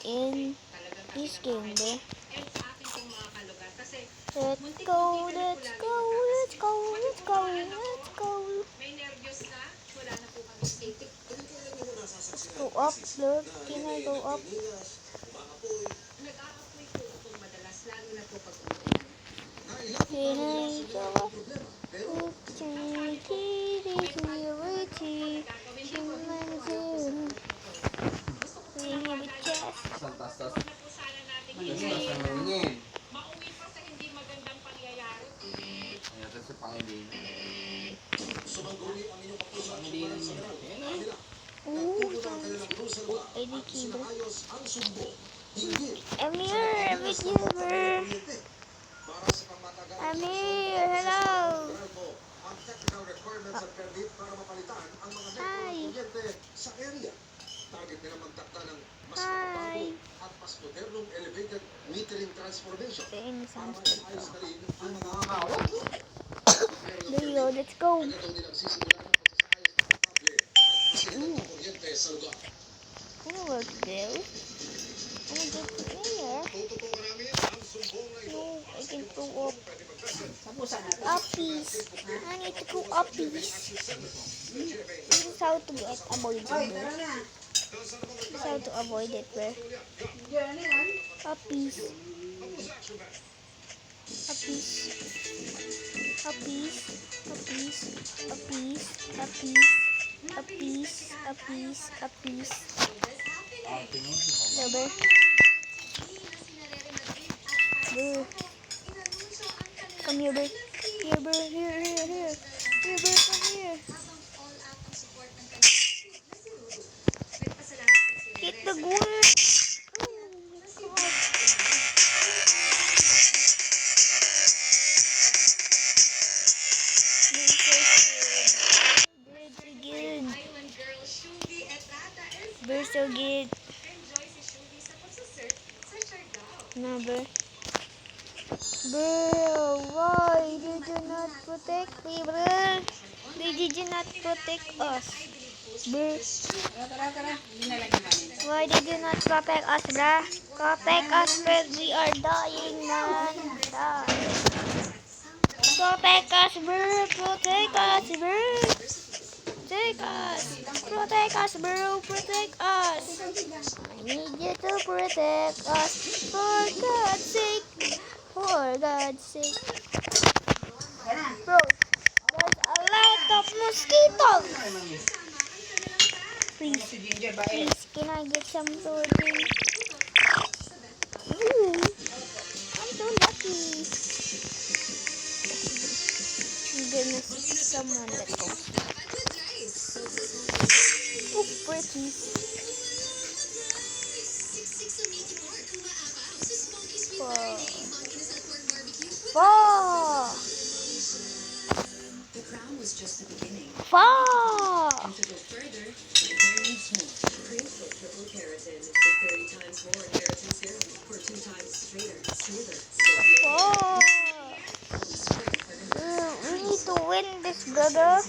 in this game, bro. Let's go, let's go, let's go, let's go, let's go. Let's go up, look. Can I go up? Can I go up? Tas. Maningin. Ayan, kasi pangilin. Any keyboard. I'm here with you, bro. I'm here. Hello. Hi. Hi. There you go. Let's go. I know where to go. I'm gonna go to here. No, I can go up. Uppies. I need to go uppies. This is how to avoid it, bro. This is how to avoid it, bro. Uppies. Uppies. Uppies. Uppies. Uppies. Uppies. Uppies. Uppies. Uppies. Yeah, bro. Bro. Come here, bro. Here, bro. Here. Here, bro. Come here. Hit the goal. We're so good. No, bro. Bro, why did you not protect me, bro? Why did you not protect us, bro? Why did you not protect us, bro? Protect us, bro. We are dying, man. Protect us, bro. Protect us, bro. Protect us. Protect us, bro. Protect us. I need you to protect us. For God's sake. For God's sake. Bro, there's a lot of mosquitoes. Please, can I get some protein? Ooh, I'm so lucky. I'm gonna see someone that goes. Oh, pretty. Four. The crown was just the beginning. Four. And to go further, there needs more. Creamfit triple keratin with 30 times more keratin serum for 2 times straighter, smoother, Four. We need to win this, brother.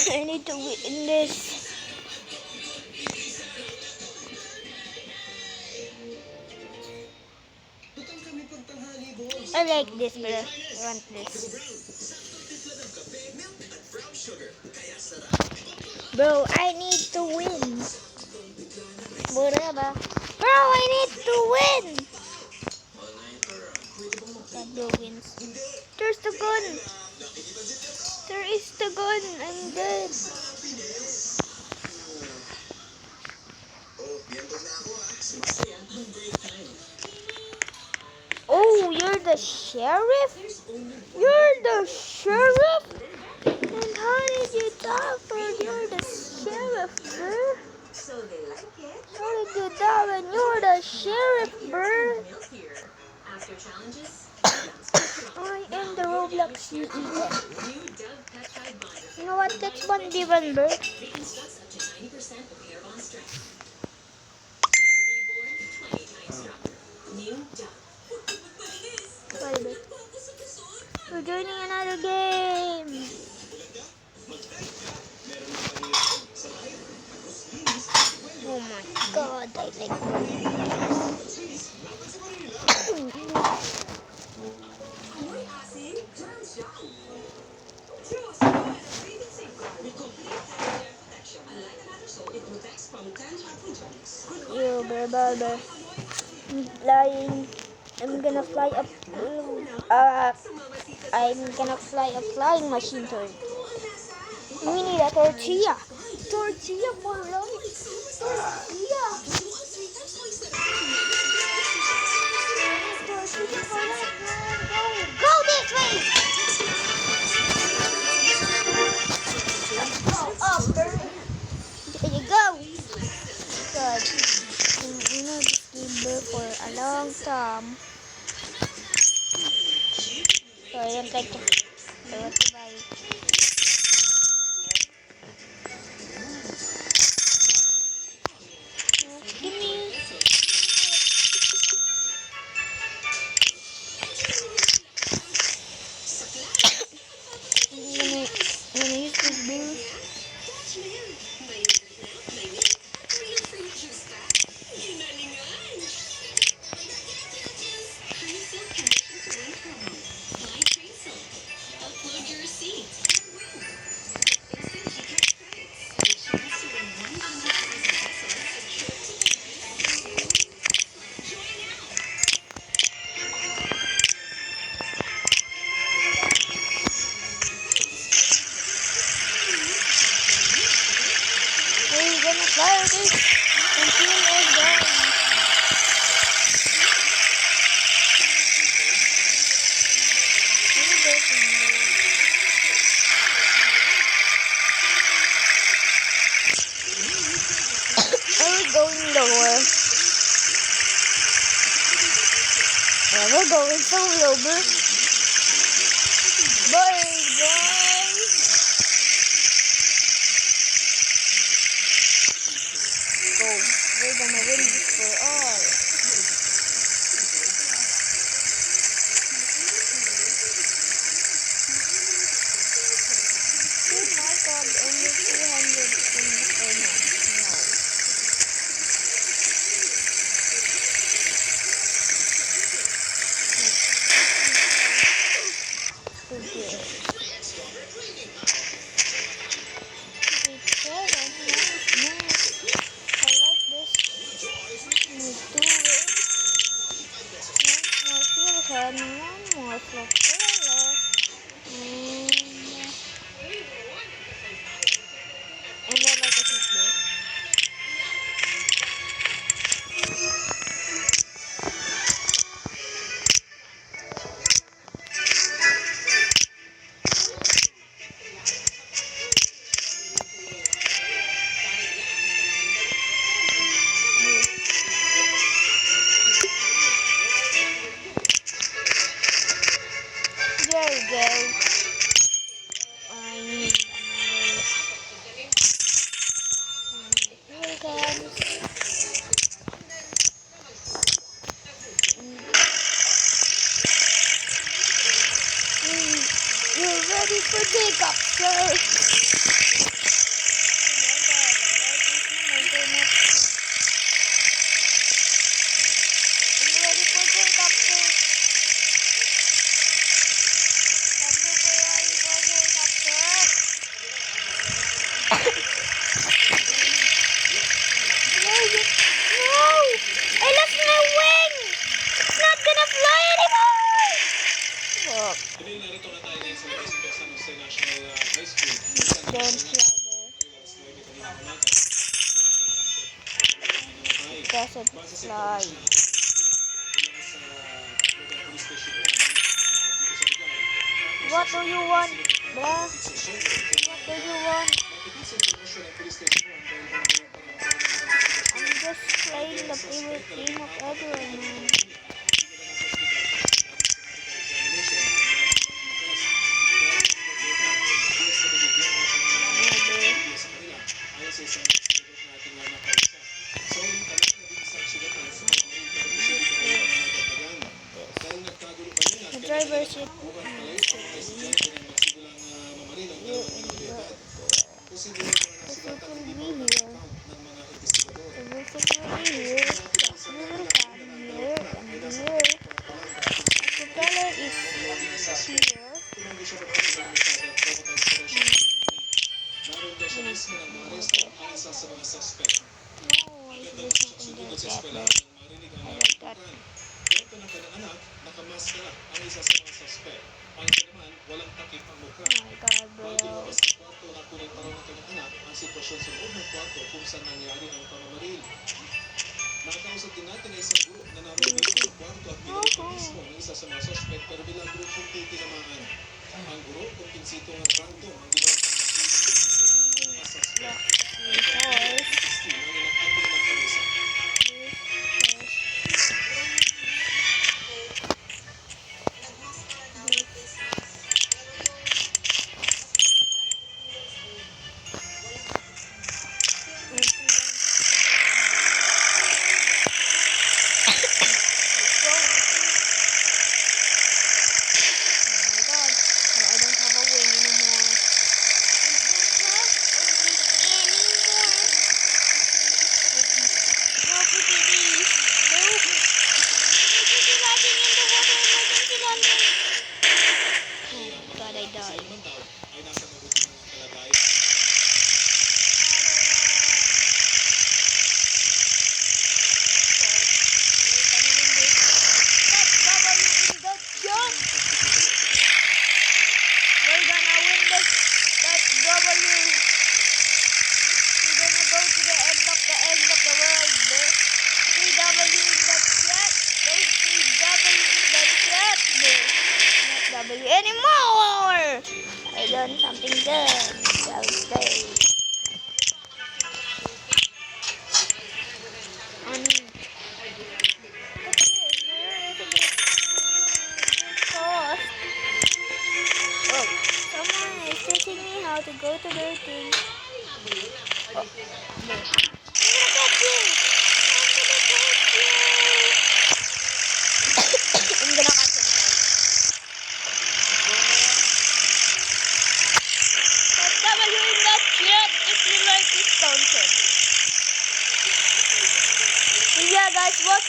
I need to win this. I like this, bro. I want this. Bro, I need to win. Bro, I need to win. That bro wins. There's the gun. There is the gun. I'm dead. Oh, you're the sheriff? You're the sheriff? And how did you die, bro? You're the sheriff, bro. So they like it. How did you die when you're the sheriff, bro? After challenges, I am the Roblox CEO. You know what? Let's 1v1, bro. reconstructs up to 90% of hair bond strength. Reborn 20 times stronger. New Dove. Sorry, bro. We're joining another game. like Amoy asin, germ-shine. Choose Royal Breathing Safeguard with complete anti-germ protection. Unlike another soap, it protects from 10 harmful germs. Good you, Lord, brother. Amoy asin. Flying. I'm gonna fly up. I'm gonna fly a flying machine to it. We need a tortilla. Tortilla for lunch. Tortilla. Tortilla for lunch, man. Go. Go this way. Go up, girl. There you go. Good. You know this game for a long time. So I don't like to. I want to buy it. Give me. I'm gonna use this blue. Upload your receipt. We're gonna fly this until it's done. Are we going lower? Yeah, we're going so low, bro. Bye, guys. Go. We're gonna win this for all. Oh my god, only 200 things or not. No. Okay. It's 7. Nice. I like this. Need 2 wings. 1 more fuel can. 1 more propeller. And I like a seatbelt. There we go. I need another fuel You're ready for takeoff, sir. I'm ready for takeoff, sir. I'm super ready for takeoff, sir. No! I lost my wing! It's not gonna fly anymore! Fuck. Narito na tayo ngayon sa San Jose National High School. Don't fly there. It doesn't fly. What do you want, bruh? What do you want? I'm just playing the favorite game of everyone, man. The driver seat. The seat will be here. The roof over here. The little fan here and here. The propeller is here. Tumanggi siya magpapagawa ng prototype naroon daw siya mismo ng mga resto ang isa sa mga suspect. No, Agad it's na just nagsasundot something sa like that. eskwelahan No. nang marinig ang I mga like that. tutukan. Kwento ng kanyang anak, nakamaskara ang isa sa mga suspect. Ang isa naman, walang takip ang mukha. Oh my god, bro. Bago lumabas sa kwarto, nakunin pa raw ng kanyang anak ang sitwasyon sa loob ng kwarto kung saan nangyari ang pamamaril. Nakakausap din natin ang isang guro na naroon mismo sa kwarto at pinalik na mismo ang isa sa mga suspect pero milagro kung tinamaan. Ang guro, kumpinsito ng random ang ginawang pamamaril ng mga suspect. Because Steam ang inakating ng parusa. I Sa died. iman daw ay nasa mabuti ng kalagayan. Anymore! I done something good. Shall we stay? Oh, someone is teaching me how to go to their thing. Oh, I'm gonna catch you! I'm gonna catch him. W in that shit if you like this content. So yeah guys, watch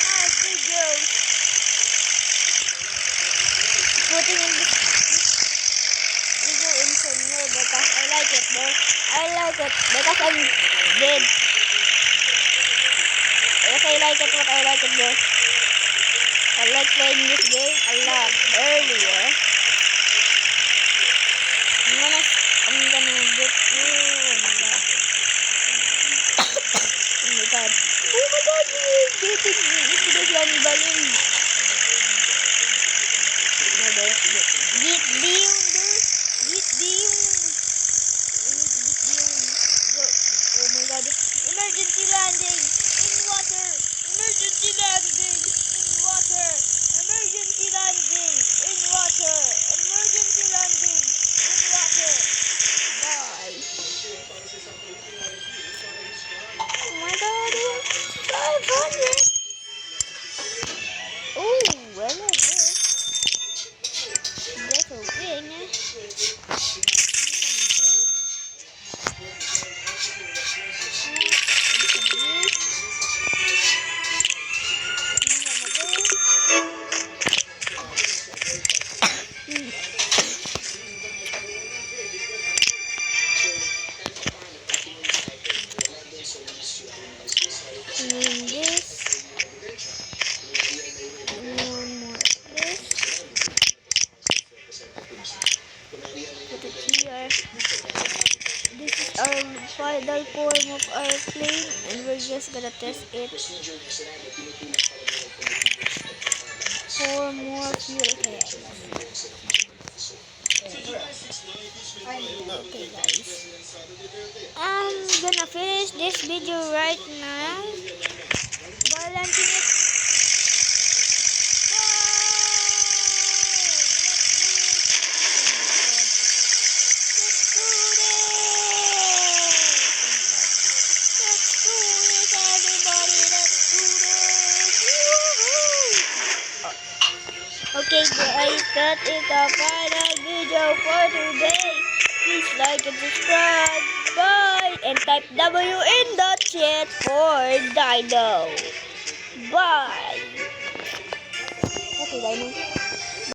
my videos. Putting in this video in somewhere because I like it, bro. I like it because I'm dead. Because I like it, what I like it, bro. I like playing this game a lot earlier. I'm gonna get you. Oh my god. Oh my god, you're getting me. Ito na siya ang baling. No, there's get down there. Get down. Go. Oh my god. Emergency landing in water. Emergency landing in water. Emergency landing in water. Emergency landing in water. Die. Oh my god. 500. Oh, well, that's okay, nah. This. One more of this. Put it here. This is our final form of our plane and we're just gonna test it. 4 more fuel heads. Okay guys. I'm gonna finish this video right now. Balancing it. Okay guys, that is the final video for today. Please like and subscribe. Bye and type W in the chat for Dino. Bye. Okay, Dino.